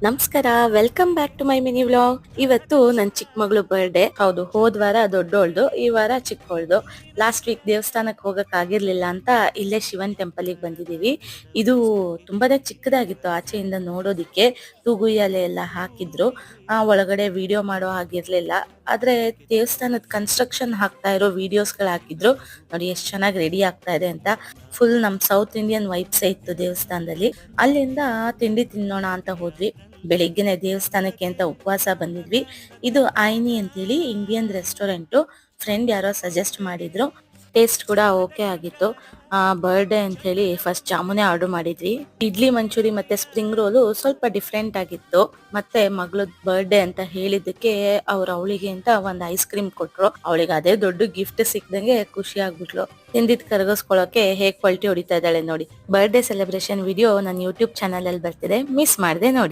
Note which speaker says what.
Speaker 1: ನಮಸ್ಕಾರ, welcome back to my mini vlog. ಇವತ್ತು ನನ್ನ ಚಿಕ್ಕ ಮಗಳು ಬರ್ಡೇ. ಹೌದು, ಹೋದ್ ವಾರ ದೊಡ್ಡೋಳ್ದು, ಈ ವಾರ ಚಿಕ್ಕೋಳ್ದು. ಲಾಸ್ಟ್ ವೀಕ್ ದೇವಸ್ಥಾನಕ್ಕೆ ಹೋಗಕ್ ಆಗಿರ್ಲಿಲ್ಲ ಅಂತ ಇಲ್ಲೇ ಶಿವನ್ ಟೆಂಪಲ್ ಗೆ ಬಂದಿದೀವಿ. ಇದು ತುಂಬಾನೇ ಚಿಕ್ಕದಾಗಿತ್ತು ಆಚೆಯಿಂದ ನೋಡೋದಿಕ್ಕೆ. ತೂಗುಯ್ಯಾಲೆ ಎಲ್ಲ ಹಾಕಿದ್ರು. ಒಳಗಡೆ ವಿಡಿಯೋ ಮಾಡೋ ಹಾಗಿರ್ಲಿಲ್ಲ. ಆದ್ರೆ ದೇವಸ್ಥಾನದ ಕನ್ಸ್ಟ್ರಕ್ಷನ್ ಹಾಕ್ತಾ ಇರೋ ವಿಡಿಯೋಸ್ ಗಳು ಹಾಕಿದ್ರು. ನೋಡಿ ಎಷ್ಟ್ ಚೆನ್ನಾಗಿ ರೆಡಿ ಆಗ್ತಾ ಇದೆ ಅಂತ. ಫುಲ್ ನಮ್ ಸೌತ್ ಇಂಡಿಯನ್ ವೈಬ್ಸ್ ಇತ್ತು ದೇವಸ್ಥಾನದಲ್ಲಿ. ಅಲ್ಲಿಂದ ತಿಂಡಿ ತಿನ್ನೋಣ ಅಂತ ಹೋದ್ವಿ. ಬೆಳಿಗ್ಗೆನೆ ದೇವಸ್ಥಾನಕ್ಕೆ ಅಂತ ಉಪವಾಸ ಬಂದಿದ್ವಿ. ಇದು ಐನಿ ಅಂತೇಳಿ ಇಂಡಿಯನ್ ರೆಸ್ಟೋರೆಂಟ್. ಫ್ರೆಂಡ್ ಯಾರೋ ಸಜೆಸ್ಟ್ ಮಾಡಿದ್ರು. ಟೇಸ್ಟ್ ಕೂಡ ಓಕೆ ಆಗಿತ್ತು. ಬರ್ಡೇ ಅಂತ ಹೇಳಿ ಫಸ್ಟ್ ಜಾಮೂನೇ ಆರ್ಡರ್ ಮಾಡಿದ್ವಿ. ಇಡ್ಲಿ ಮಂಚೂರಿ ಮತ್ತೆ ಸ್ಪ್ರಿಂಗ್ ರೋಲು ಸ್ವಲ್ಪ ಡಿಫ್ರೆಂಟ್ ಆಗಿತ್ತು. ಮತ್ತೆ ಮಗಳದ್ ಬರ್ಡೇ ಅಂತ ಹೇಳಿದಕ್ಕೆ ಅವಳಿಗೆ ಅಂತ ಒಂದ್ ಐಸ್ ಕ್ರೀಮ್ ಕೊಟ್ರು. ಅವಳಿಗೆ ಅದೇ ದೊಡ್ಡ ಗಿಫ್ಟ್ ಸಿಕ್ದಂಗೆ ಖುಷಿ ಆಗ್ಬಿಟ್ಲು. ತಿಂದಿದ್ ಕರಗಿಸ್ಕೊಳ್ಳೋಕೆ ಹೇಗ್ ಪಲ್ಟಿ ಹೊಡಿತಾ ಇದ್ದಾಳೆ ನೋಡಿ. ಬರ್ಡೇ ಸೆಲೆಬ್ರೇಷನ್ ವಿಡಿಯೋ ನನ್ನ ಯೂಟ್ಯೂಬ್ ಚಾನಲ್ ಅಲ್ಲಿ ಬರ್ತಿದೆ, ಮಿಸ್ ಮಾಡದೆ ನೋಡಿ.